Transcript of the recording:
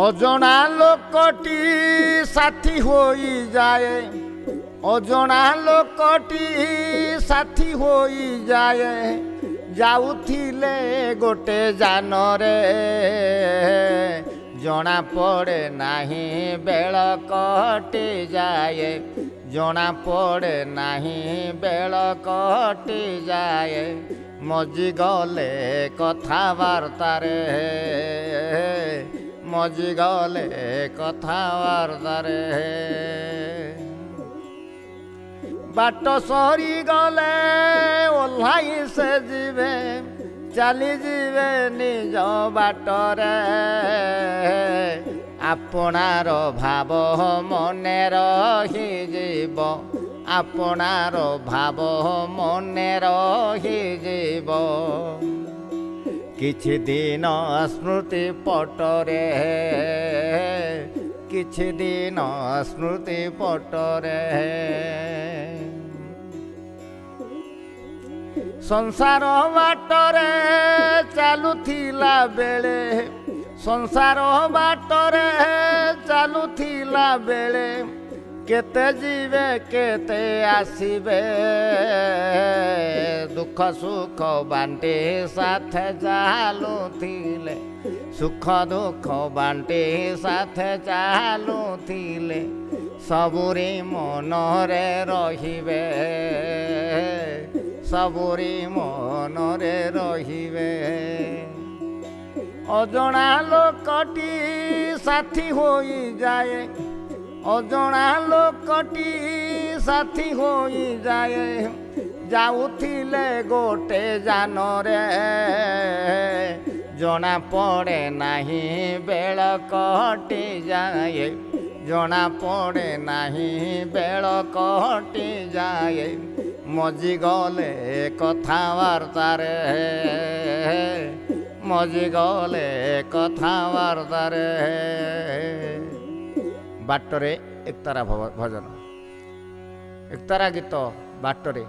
অজনা লোকটি সাথী হয়ে যায়, অজনা লোকটি সাথী হয়ে যায়, যাউথিলে গোটে জানরে জনা পড়ে নাহি বেଳ কটি যায়, জনা পড়ে নাহি বেଳ কটি যায়, মজি গলে কথাবার্তারে, মজি গলে কথাবার্তারে। बाट सरी गले ओह्लाई से जीवे, चली जीवे निज बाटरे, आपणार भाव मने रही जीव, आपणार भाव मने रही जीव, किछि दिन स्मृति पटरे, किछि दिन स्मृति पटरे। संसार बाटरे चालुथिला बेले, संसार बाटरे चालुथिला बेले, केते जीवे केते आसीबे, दुख सुख बांटे साथे चालुथिले, सुख दुख बांटे साथे चालुथिले, सबुरी मनरे रहिबे, सबुरी मनरे रहिबे। अजणा लोकटी साथी होई जाए, अजणा लोकटी साथी होई जाए, जाउथिले गोटे जानरे जना पड़े नाही बेळ कटी जाए, जना पड़े नाही बेळ कटी जाए, मजी गले कथाबार्तारे, मजी गले कथाबार्तारे। बाटरे एकतारा भजन, एकतारा गीत बाटरे।